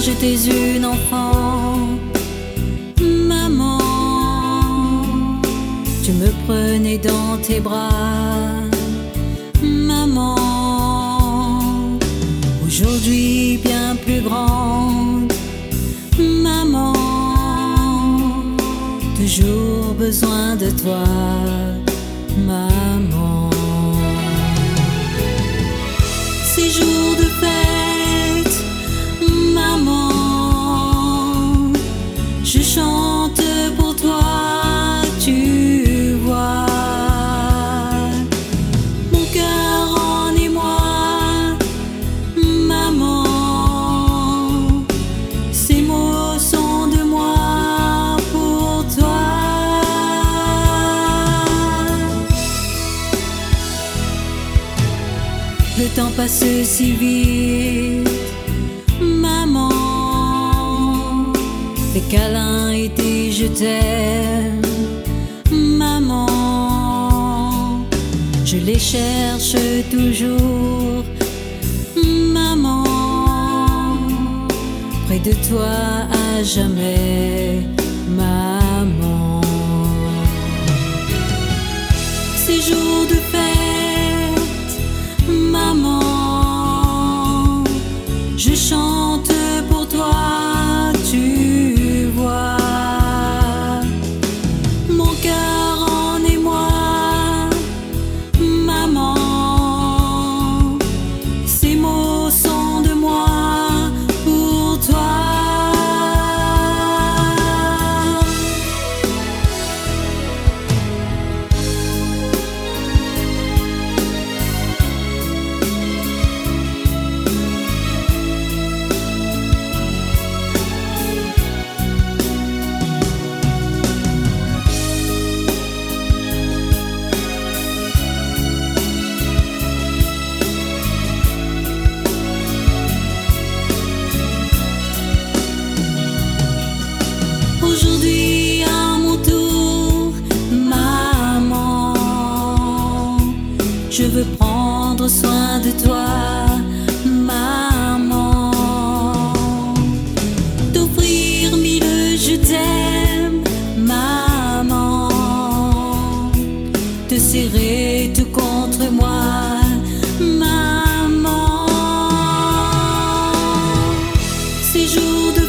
j'étais une enfant. Maman, tu me prenais dans tes bras. Maman, aujourd'hui bien plus grande. Maman, toujours besoin de toi. Maman, ces jours de fête, maman, je chante pour toi, tu vois. Mon cœur en émoi, maman, ces mots sont de moi pour toi. Le temps passe si vite, maman, tes câlins étaient je t'aime. Maman, je les cherche toujours. Maman, près de toi à jamais. Maman, ces jours de fête, maman, je chante pour toi, tu vois. Mon cœur en émoi, maman, ces mots sont de moi pour toi. Aujourd'hui à mon tour, maman, je veux prendre soin de toi, maman, t'offrir mille je t'aime, maman, te serrer tout contre moi, maman, ces jours de